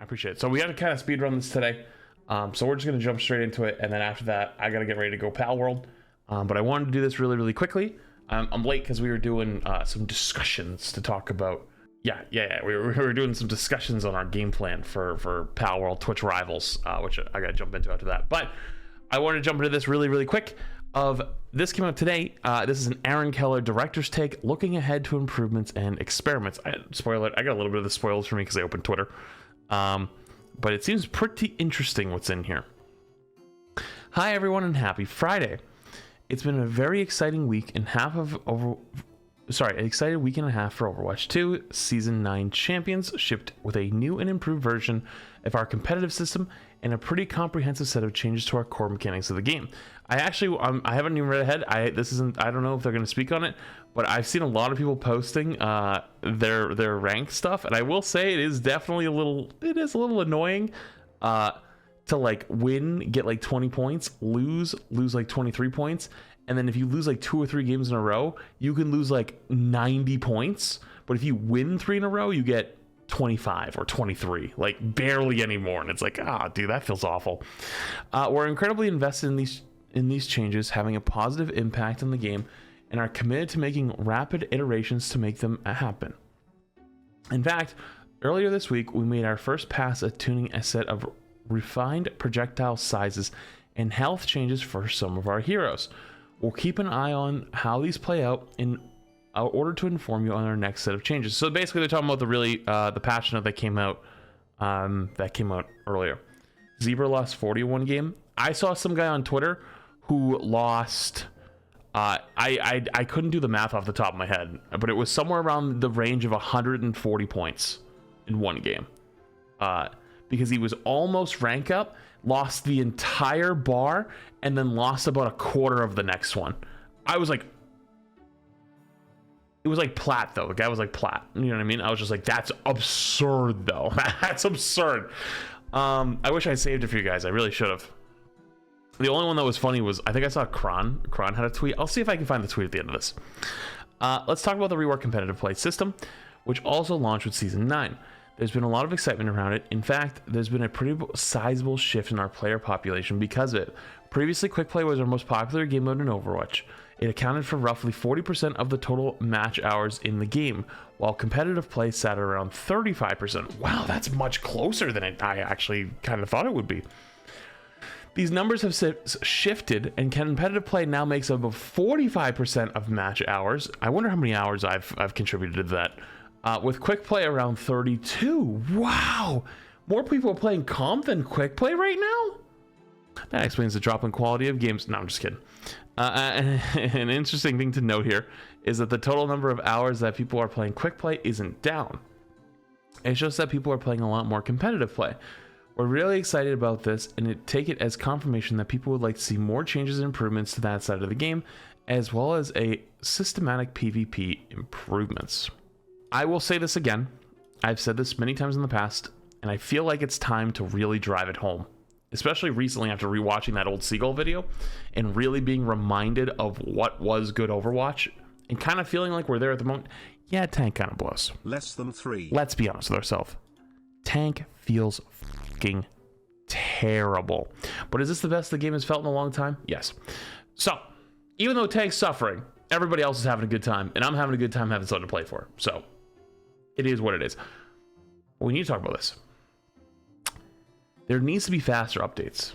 I appreciate it. So we got to kind of speed run this today. So we're just going to jump straight into it. And then after that, I got to get ready to go Pal World. But I wanted to do this really, really quickly. I'm late because we were doing some discussions to talk about. We were doing some discussions on our game plan for Pal World Twitch Rivals, which I got to jump into after that. But I wanted to jump into this really, really quick. This came out today. This is an Aaron Keller director's take, looking ahead to improvements and experiments. Spoiler, I got a little bit of the spoilers for me because I opened Twitter. But it seems pretty interesting what's in here. Hi everyone and happy Friday. It's been a very exciting week and exciting week and a half for Overwatch 2. Season 9 champions shipped with a new and improved version of our competitive system and a pretty comprehensive set of changes to our core mechanics of the game. I haven't even read ahead. I don't know if they're going to speak on it, but I've seen a lot of people posting their rank stuff, and I will say it is definitely a little annoying to like win, get like 20 points, lose like 23 points, and then if you lose like 2 or 3 games in a row, you can lose like 90 points, but if you win 3 in a row, you get 25 or 23, like barely anymore. And it's like, dude, that feels awful. We're incredibly invested in these changes having a positive impact on the game and are committed to making rapid iterations to make them happen. In fact, earlier this week, we made our first pass at tuning a set of refined projectile sizes and health changes for some of our heroes. We'll keep an eye on how these play out in order to inform you on our next set of changes. So basically, they're talking about the patch note that came out earlier. Zebra lost 41 game. I saw some guy on Twitter who lost. I couldn't do the math off the top of my head, but it was somewhere around the range of 140 points in one game. Because he was almost rank up, lost the entire bar, and then lost about a quarter of the next one. I was like, it was like plat though. The guy was like plat. You know what I mean? I was just like, that's absurd though. That's absurd. I wish I saved it for you guys. I really should have. The only one that was funny was, I think I saw Kron. Kron had a tweet. I'll see if I can find the tweet at the end of this. Let's talk about the reworked competitive play system, which also launched with Season 9. There's been a lot of excitement around it. In fact, there's been a pretty sizable shift in our player population because of it. Previously, Quick Play was our most popular game mode in Overwatch. It accounted for roughly 40% of the total match hours in the game, while competitive play sat at around 35%. Wow, that's much closer than I actually kind of thought it would be. These numbers have shifted, and competitive play now makes up 45% of match hours. I wonder how many hours I've contributed to that. With quick play around 32. Wow, more people are playing comp than quick play right now? That explains the drop in quality of games. No, I'm just kidding. An interesting thing to note here is that the total number of hours that people are playing quick play isn't down. It's just that people are playing a lot more competitive play. We're really excited about this and take it as confirmation that people would like to see more changes and improvements to that side of the game, as well as a systematic PvP improvements. I will say this again. I've said this many times in the past, and I feel like it's time to really drive it home, especially recently after rewatching that old Seagull video and really being reminded of what was good Overwatch and kind of feeling like we're there at the moment. Yeah, Tank kind of blows. Less than 3. Let's be honest with ourselves. Tank feels fucking terrible. But is this the best the game has felt in a long time? Yes. So, even though Tank's suffering, everybody else is having a good time, and I'm having a good time having something to play for. So, it is what it is. But we need to talk about this. There needs to be faster updates.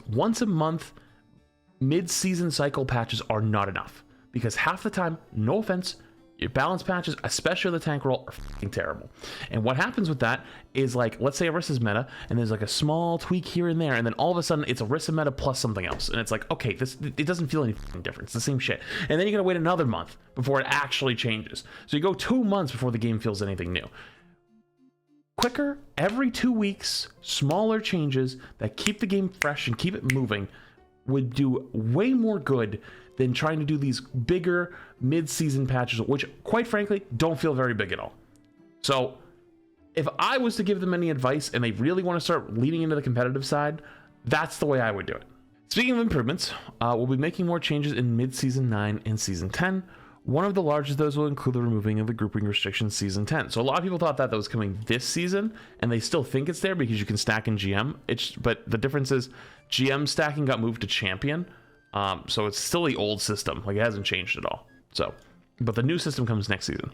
Once a month, mid-season cycle patches are not enough. Because half the time, no offense, your balance patches, especially the tank role, are fucking terrible. And what happens with that is, like, let's say Orisa's meta, and there's like a small tweak here and there, and then all of a sudden it's Orisa meta plus something else. And it's like, okay, it doesn't feel any fucking different. It's the same shit. And then you gotta wait another month before it actually changes. So you go 2 months before the game feels anything new. Quicker, every 2 weeks, smaller changes that keep the game fresh and keep it moving would do way more good than trying to do these bigger mid-season patches, which, quite frankly, don't feel very big at all. So, if I was to give them any advice and they really want to start leaning into the competitive side, that's the way I would do it. Speaking of improvements, we'll be making more changes in mid-season 9 and season 10. One of the largest of those will include the removing of the grouping restriction season 10. So a lot of people thought that was coming this season, and they still think it's there because you can stack in GM. But the difference is GM stacking got moved to champion, so it's still the old system. Like, it hasn't changed at all. So, but the new system comes next season.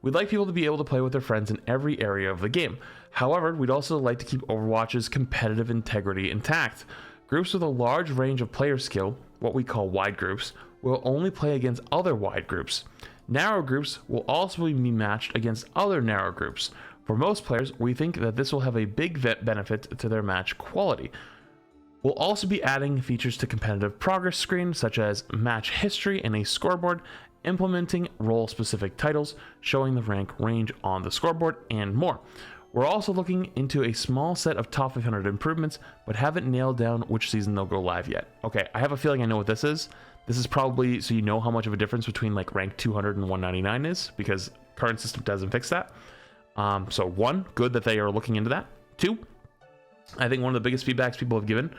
We'd like people to be able to play with their friends in every area of the game. However, we'd also like to keep Overwatch's competitive integrity intact. Groups with a large range of player skill, what we call wide groups, will only play against other wide groups. Narrow groups will also be matched against other narrow groups. For most players, we think that this will have a big benefit to their match quality. We'll also be adding features to competitive progress screen, such as match history and a scoreboard, implementing role-specific titles, showing the rank range on the scoreboard, and more. We're also looking into a small set of top 500 improvements, but haven't nailed down which season they'll go live yet. Okay, I have a feeling I know what this is. This is probably so you know how much of a difference between like rank 200 and 199 is, because current system doesn't fix that. So one, good that they are looking into that. Two, I think one of the biggest feedbacks people have given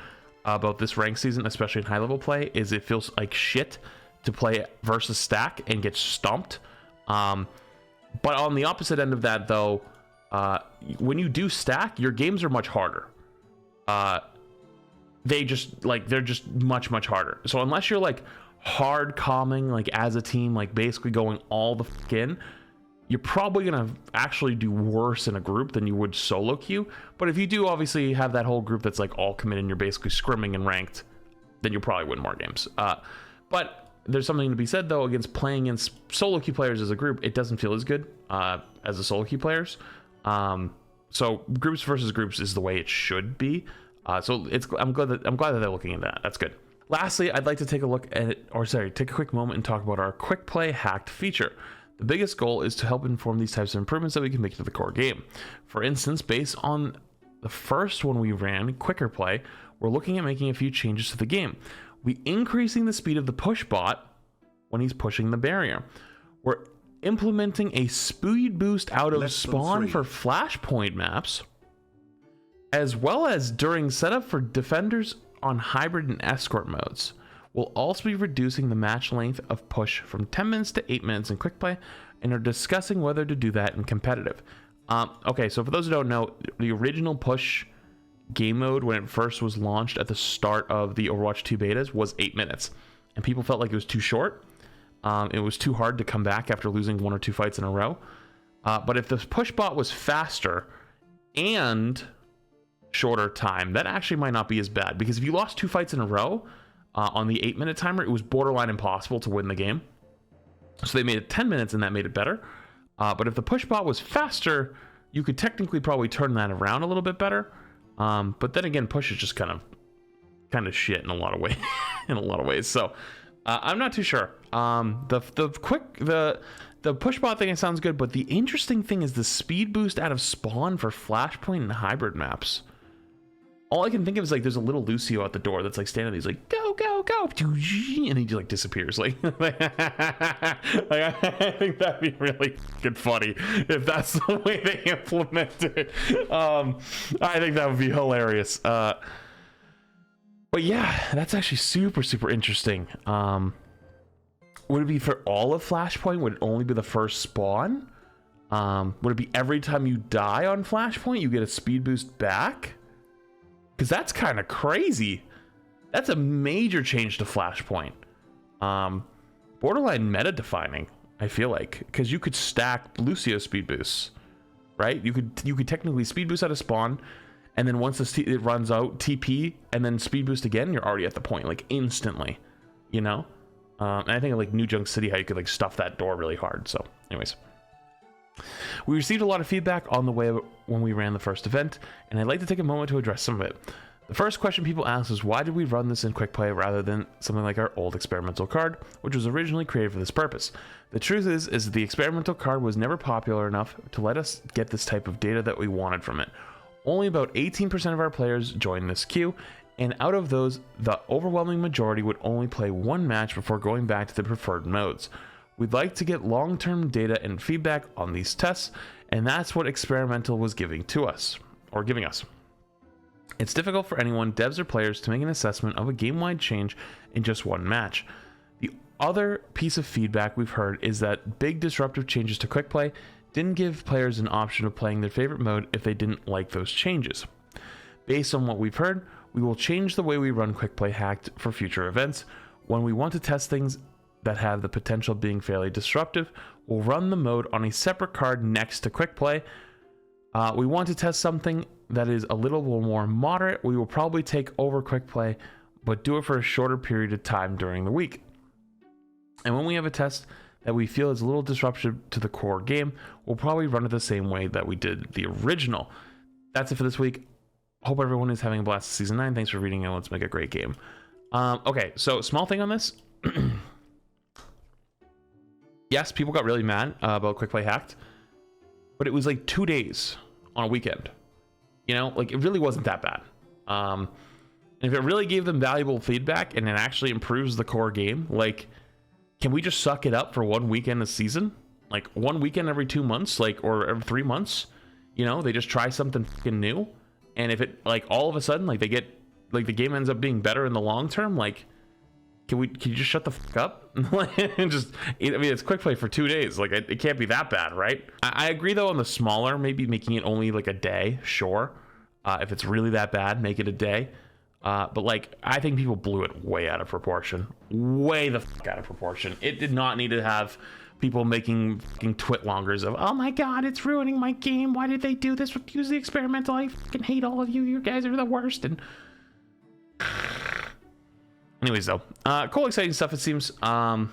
about this rank season, especially in high level play, is it feels like shit to play versus stack and get stomped. But on the opposite end of that, though, when you do stack, your games are much harder. They're just much harder. So unless you're like hard calming, like as a team, like basically going all the fuck in, you're probably gonna actually do worse in a group than you would solo queue. But if you do obviously have that whole group that's like all committed and you're basically scrimming and ranked, then you'll probably win more games. But there's something to be said though against playing against solo queue players as a group. It doesn't feel as good as the solo queue players. So groups versus groups is the way it should be. So I'm glad that they're looking at that. That's good. Lastly, I'd like to take a quick moment and talk about our quick play hacked feature. The biggest goal is to help inform these types of improvements that we can make to the core game. For instance, based on the first one we ran, quicker play, we're looking at making a few changes to the game. We're increasing the speed of the push bot when he's pushing the barrier. We're implementing a speed boost out of spawn for flashpoint maps, as well as during setup for defenders on hybrid and escort modes. We'll also be reducing the match length of push from 10 minutes to 8 minutes in quick play, and are discussing whether to do that in competitive. Okay, so for those who don't know, the original push game mode when it first was launched at the start of the Overwatch 2 betas was 8 minutes, and people felt like it was too short. It was too hard to come back after losing 1 or 2 fights in a row. But if the push bot was faster and shorter time, that actually might not be as bad, because if you lost 2 fights in a row on the 8-minute timer, it was borderline impossible to win the game. So they made it 10 minutes and that made it better. But if the push bot was faster, you could technically probably turn that around a little bit better. But then again, push is just kind of shit in a lot of ways. So I'm not too sure. The push bot thing, it sounds good, but the interesting thing is the speed boost out of spawn for flashpoint and hybrid maps. All I can think of is like there's a little Lucio at the door that's like standing there, he's like go go go, and he just like disappears. Like, I think that'd be really fucking funny if that's the way they implement it. I think that would be hilarious. But yeah, that's actually super interesting. Would it be for all of Flashpoint? Would it only be the first spawn? Would it be every time you die on Flashpoint you get a speed boost back? Because that's kind of crazy. That's a major change to Flashpoint. Borderline meta defining, I feel like, because you could stack Lucio speed boosts, right? You could technically speed boost out of spawn, and then once it runs out, TP and then speed boost again, you're already at the point, like instantly, you know. And I think like New Junk City, how you could like stuff that door really hard. So anyways, we received a lot of feedback on the way when we ran the first event, and I'd like to take a moment to address some of it. The first question people ask is, why did we run this in quick play rather than something like our old experimental card, which was originally created for this purpose? The truth is the experimental card was never popular enough to let us get this type of data that we wanted from it. Only about 18% of our players joined this queue, and out of those, the overwhelming majority would only play one match before going back to the preferred modes. We'd like to get long-term data and feedback on these tests, and that's what experimental was giving us. It's difficult for anyone, devs or players, to make an assessment of a game-wide change in just one match. The other piece of feedback we've heard is that big disruptive changes to quick play didn't give players an option of playing their favorite mode if they didn't like those changes. Based on what we've heard, we will change the way we run quick play hacked for future events. When we want to test things that have the potential of being fairly disruptive, we'll run the mode on a separate card next to quick play. We want to test something that is a little more moderate. We will probably take over quick play, but do it for a shorter period of time during the week. And when we have a test that we feel is a little disruptive to the core game, we'll probably run it the same way that we did the original. That's it for this week. Hope everyone is having a blast with season 9. Thanks for reading, and let's make a great game. Okay, so small thing on this. Yes, people got really mad about quick play hacked, but it was like 2 days on a weekend. You know, like it really wasn't that bad. And if it really gave them valuable feedback and it actually improves the core game, like, can we just suck it up for 1 weekend a season? Like 1 weekend every 2 months, like, or every 3 months? You know, they just try something fucking new. And if it, like, all of a sudden, like, they get, like, the game ends up being better in the long term, like, can you just shut the fuck up? And just, I mean, it's quick play for 2 days. Like, it can't be that bad, right? I agree, though, on the smaller, maybe making it only, like, a day, sure. If it's really that bad, make it a day. But, like, I think people blew it way out of proportion. Way the fuck out of proportion. It did not need to have people making fucking twit-longers of, oh my god, it's ruining my game. Why did they do this? Use the experimental. I fucking hate all of you. You guys are the worst. And anyways, though, cool, exciting stuff, it seems. I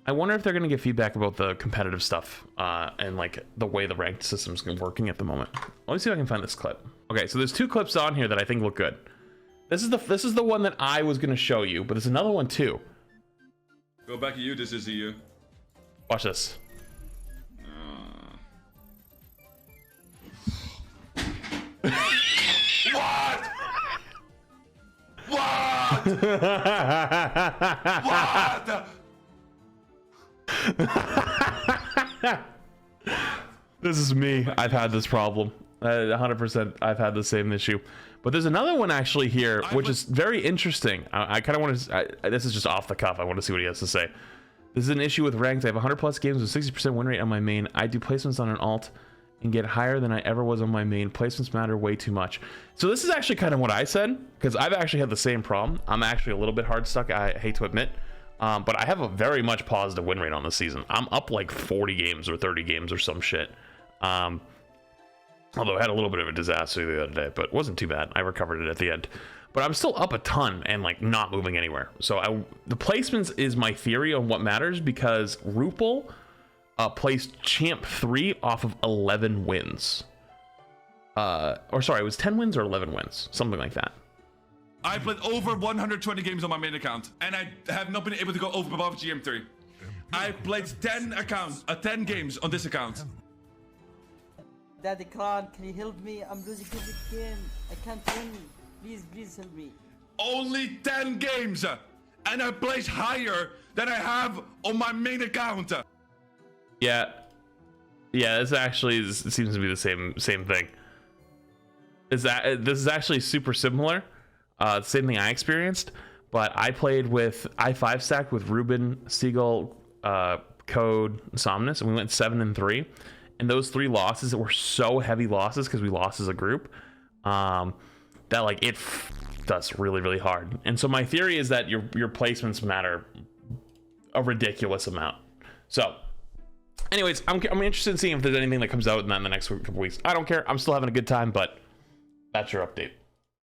wonder if they're going to give feedback about the competitive stuff and like the way the ranked system's working at the moment. Let me see if I can find this clip. Okay, so there's 2 clips on here that I think look good. This is the one that I was going to show you, but there's another one too. Go back to you. This is you. Watch this. What? What? What? This is me. I've had this problem. 100%. I've had the same issue. But there's another one actually here, which is very interesting. I kind of want to. This is just off the cuff. I want to see what he has to say. This is an issue with ranked. I have 100 plus games with 60% win rate on my main. I do placements on an alt and get higher than I ever was on my main. Placements matter way too much. So this is actually kind of what I said, because I've actually had the same problem. I'm actually a little bit hard stuck, I hate to admit. But I have a very much positive win rate on this season. I'm up like 40 games or 30 games or some shit. Although I had a little bit of a disaster the other day, but it wasn't too bad. I recovered it at the end. But I'm still up a ton and like not moving anywhere. So the placements is my theory on what matters, because Rupel placed champ 3 off of 11 wins. Or sorry, it was 10 wins or 11 wins, something like that. I played over 120 games on my main account, and I have not been able to go over above GM3. I played 10 games on this account. Daddy Khan, can you help me? I'm losing this game. I can't win. Please help me. Only 10 games, and I place higher than I have on my main account. Yeah, this actually seems to be the same thing. This is actually super similar. Same thing I experienced, but I played with I5 stacked with Ruben, Seagull, Code, Somnus, and we went 7-3. And those 3 losses were so heavy losses because we lost as a group, that like it f***ed us really, really hard. And so my theory is that your placements matter a ridiculous amount. So anyways, I'm interested in seeing if there's anything that comes out in the next couple weeks. I don't care. I'm still having a good time, but that's your update.